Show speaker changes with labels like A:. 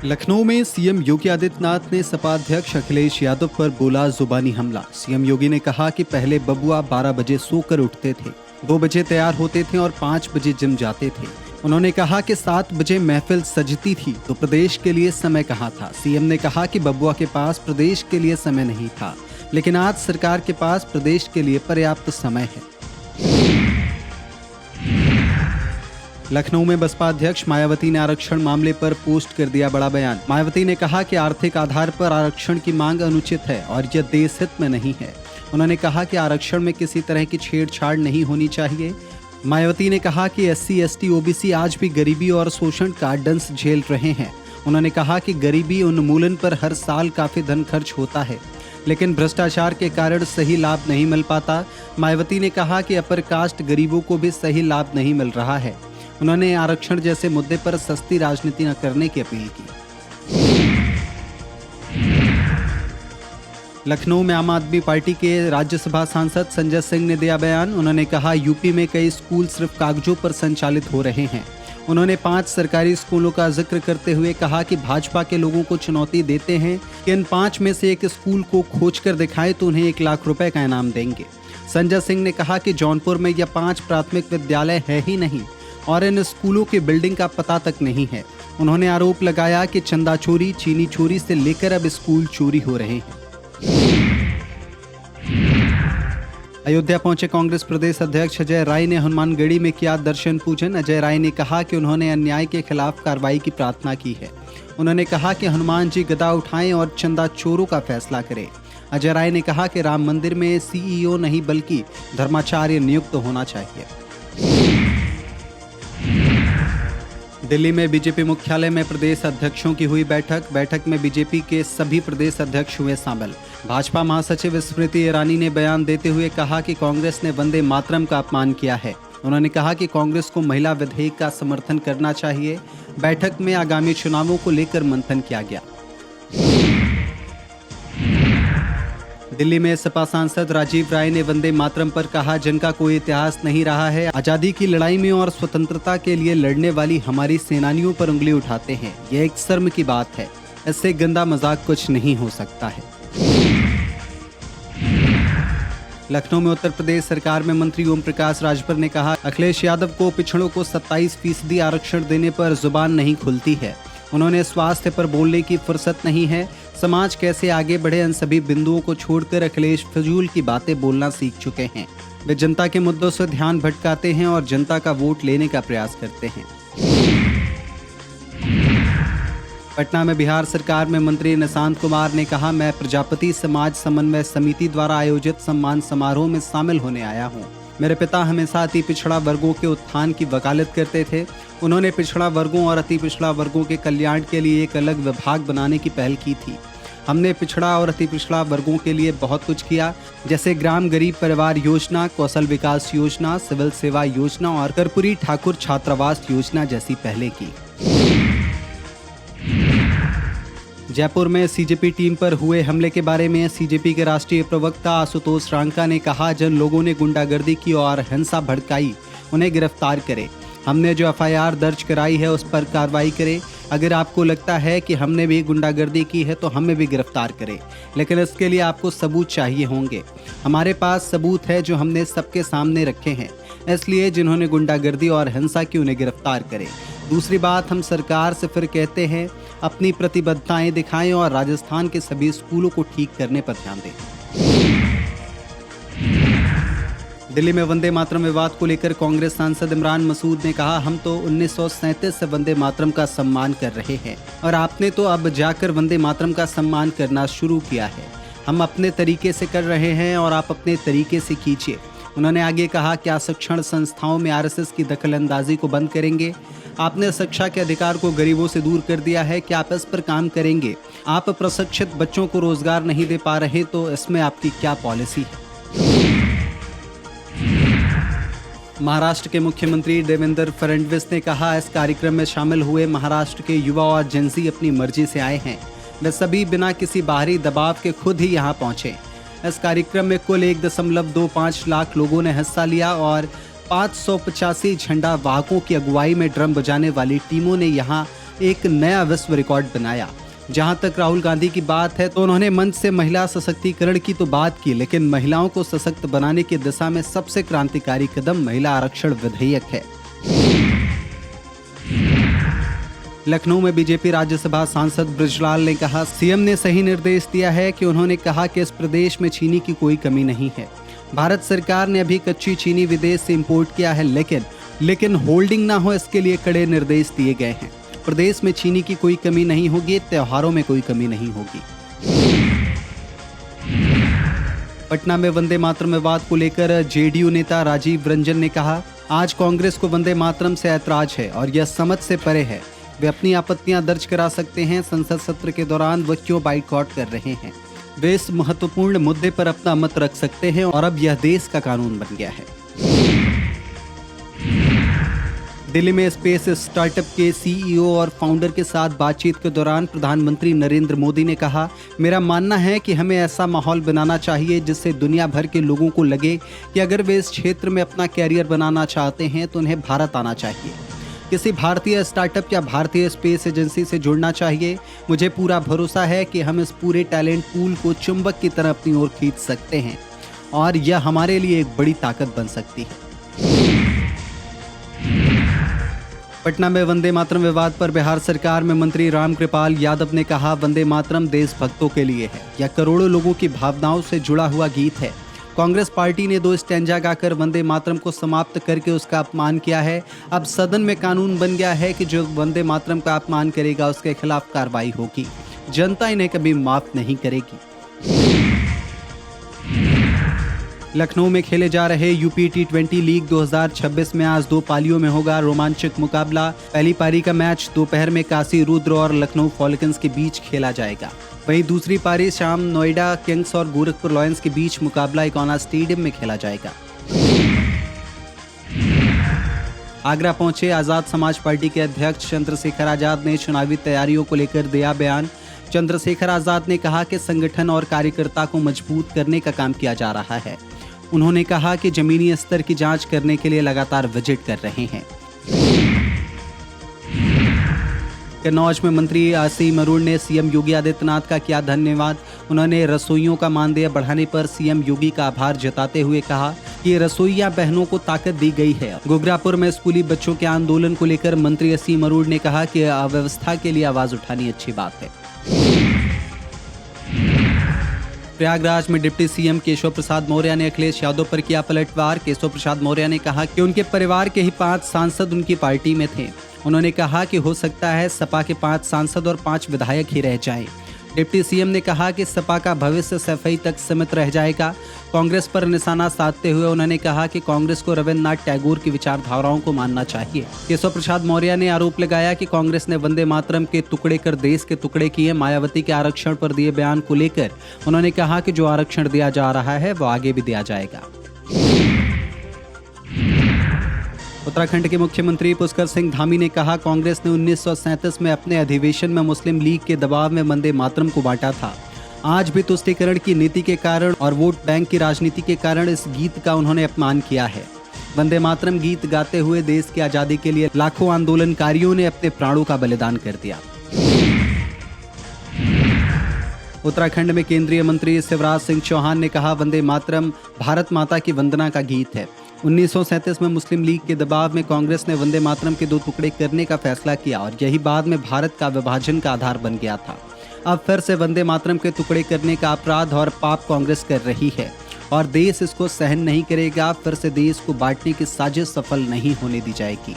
A: लखनऊ में सीएम योगी आदित्यनाथ ने सपा अध्यक्ष अखिलेश यादव पर बोला जुबानी हमला। सीएम योगी ने कहा कि पहले बबुआ 12 बजे सोकर उठते थे, 2 बजे तैयार होते थे और 5 बजे जिम जाते थे। उन्होंने कहा कि 7 बजे महफिल सजती थी तो प्रदेश के लिए समय कहाँ था। सीएम ने कहा कि बबुआ के पास प्रदेश के लिए समय नहीं था, लेकिन आज सरकार के पास प्रदेश के लिए पर्याप्त समय है। लखनऊ में बसपा अध्यक्ष मायावती ने आरक्षण मामले पर पोस्ट कर दिया बड़ा बयान। मायावती ने कहा कि आर्थिक आधार पर आरक्षण की मांग अनुचित है और यह देश हित में नहीं है। उन्होंने कहा कि आरक्षण में किसी तरह की छेड़छाड़ नहीं होनी चाहिए। मायावती ने कहा कि SC, ST, OBC आज भी गरीबी और शोषण का दंश झेल रहे हैं। उन्होंने कहा कि गरीबी उन्मूलन पर हर साल काफी धन खर्च होता है, लेकिन भ्रष्टाचार के कारण सही लाभ नहीं मिल पाता। मायावती ने कहा कि अपर कास्ट गरीबों को भी सही लाभ नहीं मिल रहा है। उन्होंने आरक्षण जैसे मुद्दे पर सस्ती राजनीति न करने की अपील की। लखनऊ में आम आदमी पार्टी के राज्यसभा सांसद संजय सिंह ने दिया बयान। उन्होंने कहा यूपी में कई स्कूल सिर्फ कागजों पर संचालित हो रहे हैं। उन्होंने 5 सरकारी स्कूलों का जिक्र करते हुए कहा कि भाजपा के लोगों को चुनौती देते हैं कि इन 5 में से एक स्कूल को खोज कर दिखाएं तो उन्हें 1 लाख रुपए का इनाम देंगे। संजय सिंह ने कहा कि जौनपुर में यह 5 प्राथमिक विद्यालय है ही नहीं और इन स्कूलों की बिल्डिंग का पता तक नहीं है। उन्होंने आरोप लगाया कि चंदा चोरी, चीनी चोरी से लेकर अब स्कूल चोरी हो रहे हैं। अयोध्या पहुंचे कांग्रेस प्रदेश अध्यक्ष अजय राय ने हनुमानगढ़ी में किया दर्शन पूजन। अजय राय ने कहा कि उन्होंने अन्याय के खिलाफ कार्रवाई की प्रार्थना की है। उन्होंने कहा कि हनुमान जी गदा उठाएं और चंदा चोरों का फैसला करें। अजय राय ने कहा कि राम मंदिर में CEO नहीं बल्कि धर्माचार्य नियुक्त होना चाहिए। दिल्ली में बीजेपी मुख्यालय में प्रदेश अध्यक्षों की हुई बैठक में बीजेपी के सभी प्रदेश अध्यक्ष हुए शामिल। भाजपा महासचिव स्मृति ईरानी ने बयान देते हुए कहा कि कांग्रेस ने वंदे मातरम का अपमान किया है। उन्होंने कहा कि कांग्रेस को महिला विधेयक का समर्थन करना चाहिए। बैठक में आगामी चुनावों को लेकर मंथन किया गया। दिल्ली में सपा सांसद राजीव राय ने वंदे मातरम पर कहा, जिनका कोई इतिहास नहीं रहा है, आजादी की लड़ाई में और स्वतंत्रता के लिए लड़ने वाली हमारी सेनानियों पर उंगली उठाते हैं। यह एक शर्म की बात है। इससे गंदा मजाक कुछ नहीं हो सकता है। लखनऊ में उत्तर प्रदेश सरकार में मंत्री ओम प्रकाश राजभर ने कहा, अखिलेश यादव को पिछड़ों को 27% आरक्षण देने पर जुबान नहीं खुलती है। उन्होंने स्वास्थ्य पर बोलने की फुर्सत नहीं है। समाज कैसे आगे बढ़े, इन सभी बिंदुओं को छोड़कर अखिलेश फजूल की बातें बोलना सीख चुके हैं। वे जनता के मुद्दों से ध्यान भटकाते हैं और जनता का वोट लेने का प्रयास करते हैं। पटना में बिहार सरकार में मंत्री निशांत कुमार ने कहा, मैं प्रजापति समाज समन्वय समिति द्वारा आयोजित सम्मान समारोह में शामिल होने आया हूँ। मेरे पिता हमेशा अति पिछड़ा वर्गों के उत्थान की वकालत करते थे। उन्होंने पिछड़ा वर्गों और अति पिछड़ा वर्गों के कल्याण के लिए एक अलग विभाग बनाने की पहल की थी। हमने पिछड़ा और अति पिछड़ा वर्गों के लिए बहुत कुछ किया, जैसे ग्राम गरीब परिवार योजना, कौशल विकास योजना, सिविल सेवा योजना और कर्पूरी ठाकुर छात्रावास योजना जैसी पहलें की। जयपुर में CJP टीम पर हुए हमले के बारे में CJP के राष्ट्रीय प्रवक्ता आशुतोष रांका ने कहा, जिन लोगों ने गुंडागर्दी की और हिंसा भड़काई उन्हें गिरफ्तार करें। हमने जो FIR दर्ज कराई है उस पर कार्रवाई करें। अगर आपको लगता है कि हमने भी गुंडागर्दी की है तो हमें भी गिरफ्तार करें, लेकिन इसके लिए आपको सबूत चाहिए होंगे। हमारे पास सबूत है जो हमने सबके सामने रखे हैं, इसलिए जिन्होंने गुंडागर्दी और हिंसा की उन्हें गिरफ्तार करें। दूसरी बात, हम सरकार से फिर कहते हैं, अपनी प्रतिबद्धताएं दिखाएं और राजस्थान के सभी स्कूलों को ठीक करने पर ध्यान दें। दिल्ली में वंदे मातरम विवाद को लेकर कांग्रेस सांसद इमरान मसूद ने कहा, हम तो 1937 से वंदे मातरम का सम्मान कर रहे हैं और आपने तो अब जाकर वंदे मातरम का सम्मान करना शुरू किया है। हम अपने तरीके से कर रहे हैं और आप अपने तरीके से कीजिए। उन्होंने आगे कहा, क्या शिक्षण संस्थाओं में RSS की दखलंदाजी को बंद करेंगे? आपने शिक्षा के अधिकार को गरीबों से दूर कर दिया है, क्या आप इस पर काम करेंगे? आप प्रशिक्षित बच्चों को रोजगार नहीं दे पा रहे, तो इसमें आपकी क्या पॉलिसी है? महाराष्ट्र के मुख्यमंत्री देवेंद्र फडणवीस ने कहा, इस कार्यक्रम में शामिल हुए महाराष्ट्र के युवा और जेंजी अपनी मर्जी से आए हैं। वे सभी बिना किसी बाहरी दबाव के खुद ही यहाँ पहुँचे। इस कार्यक्रम में कुल 1.25 लाख लोगों ने हिस्सा लिया और 585 झंडा वाहकों की अगुवाई में ड्रम बजाने वाली टीमों ने यहाँ एक नया विश्व रिकॉर्ड बनाया। जहां तक राहुल गांधी की बात है तो उन्होंने मंच से महिला सशक्तिकरण की तो बात की, लेकिन महिलाओं को सशक्त बनाने की दिशा में सबसे क्रांतिकारी कदम महिला आरक्षण विधेयक है। लखनऊ में बीजेपी राज्यसभा सांसद बृजलाल ने कहा, सीएम ने सही निर्देश दिया है कि उन्होंने कहा कि इस प्रदेश में चीनी की कोई कमी नहीं है। भारत सरकार ने अभी कच्ची चीनी विदेश से इंपोर्ट किया है, लेकिन होल्डिंग ना हो इसके लिए कड़े निर्देश दिए गए हैं। प्रदेश में चीनी की कोई कमी नहीं होगी, त्योहारों में कोई कमी नहीं होगी। पटना में वंदे मातरम विवाद को लेकर जेडीयू नेता राजीव रंजन ने कहा, आज कांग्रेस को वंदे मातरम से ऐतराज है और यह समझ से परे है। वे अपनी आपत्तियां दर्ज करा सकते हैं। संसद सत्र के दौरान वो क्यों बाइकआउट कर रहे हैं? वे इस महत्वपूर्ण मुद्दे पर अपना मत रख सकते हैं और अब यह देश का कानून बन गया है। दिल्ली में स्पेस स्टार्टअप के सीईओ और फाउंडर के साथ बातचीत के दौरान प्रधानमंत्री नरेंद्र मोदी ने कहा, मेरा मानना है कि हमें ऐसा माहौल बनाना चाहिए जिससे दुनिया भर के लोगों को लगे कि अगर वे इस क्षेत्र में अपना कैरियर बनाना चाहते हैं तो उन्हें भारत आना चाहिए। किसी भारतीय स्टार्टअप या भारतीय स्पेस एजेंसी से जुड़ना चाहिए। मुझे पूरा भरोसा है कि हम इस पूरे टैलेंट पूल को चुंबक की तरह अपनी ओर खींच सकते हैं और यह हमारे लिए एक बड़ी ताकत बन सकती है। पटना में वंदे मातरम विवाद पर बिहार सरकार में मंत्री रामकृपाल यादव ने कहा, वंदे मातरम देशभक्तों के लिए है। यह करोड़ों लोगों की भावनाओं से जुड़ा हुआ गीत है। कांग्रेस पार्टी ने 2 स्टैंजा गाकर वंदे मातरम को समाप्त करके उसका अपमान किया है। अब सदन में कानून बन गया है कि जो वंदे मातरम का अपमान करेगा उसके खिलाफ कार्रवाई होगी। जनता इन्हें कभी माफ नहीं करेगी। लखनऊ में खेले जा रहे यूपी T20 लीग 2026 में आज 2 पालियों में होगा रोमांचक मुकाबला। पहली पारी का मैच दोपहर में काशी रुद्र और लखनऊ फॉल्कन्स के बीच खेला जाएगा। वहीं दूसरी पारी शाम नोएडा किंग्स और गोरखपुर लॉयंस के बीच मुकाबला इकोना स्टेडियम में खेला जाएगा। आगरा पहुंचे आजाद समाज पार्टी के अध्यक्ष चंद्रशेखर आजाद ने चुनावी तैयारियों को लेकर दिया बयान। चंद्रशेखर आजाद ने कहा कि संगठन और कार्यकर्ता को मजबूत करने का काम किया जा रहा है। उन्होंने कहा कि जमीनी स्तर की जांच करने के लिए लगातार विजिट कर रहे हैं। कन्नौज में मंत्री आसिम अरुण ने सीएम योगी आदित्यनाथ का किया धन्यवाद। उन्होंने रसोइयों का मानदेय बढ़ाने पर सीएम योगी का आभार जताते हुए कहा कि रसोइया बहनों को ताकत दी गई है। गोगरापुर में स्कूली बच्चों के आंदोलन को लेकर मंत्री आसिम अरुण ने कहा कि अव्यवस्था के लिए आवाज उठानी अच्छी बात है। प्रयागराज में डिप्टी सीएम केशव प्रसाद मौर्य ने अखिलेश यादव पर किया पलटवार। केशव प्रसाद मौर्य ने कहा कि उनके परिवार के ही 5 सांसद उनकी पार्टी में थे। उन्होंने कहा कि हो सकता है सपा के 5 सांसद और 5 विधायक ही रह जाएं। डिप्टी सीएम ने कहा कि सपा का भविष्य सफाई तक सीमित रह जाएगा। कांग्रेस पर निशाना साधते हुए उन्होंने कहा कि कांग्रेस को रविन्द्रनाथ टैगोर की विचारधाराओं को मानना चाहिए। केशव प्रसाद मौर्य ने आरोप लगाया कि कांग्रेस ने वंदे मातरम के टुकड़े कर देश के टुकड़े किए। मायावती के आरक्षण पर दिए बयान को लेकर उन्होंने कहा कि जो आरक्षण दिया जा रहा है वो आगे भी दिया जाएगा। उत्तराखंड के मुख्यमंत्री पुष्कर सिंह धामी ने कहा, कांग्रेस ने 1937 में अपने अधिवेशन में मुस्लिम लीग के दबाव में वंदे मातरम को बांटा था। आज भी तुष्टीकरण की नीति के कारण और वोट बैंक की राजनीति के कारण इस गीत का उन्होंने अपमान किया है। वंदे मातरम गीत गाते हुए देश की आजादी के लिए लाखों आंदोलनकारियों ने अपने प्राणों का बलिदान कर दिया। उत्तराखंड में केंद्रीय मंत्री शिवराज सिंह चौहान ने कहा, वंदे मातरम भारत माता की वंदना का गीत है। 1937 में मुस्लिम लीग के दबाव में कांग्रेस ने वंदे मातरम के 2 टुकड़े करने का फैसला किया और यही बाद में भारत का विभाजन का आधार बन गया था। अब फिर से वंदे मातरम के टुकड़े करने का अपराध और पाप कांग्रेस कर रही है और देश इसको सहन नहीं करेगा। फिर से देश को बांटने की साजिश सफल नहीं होने दी जाएगी।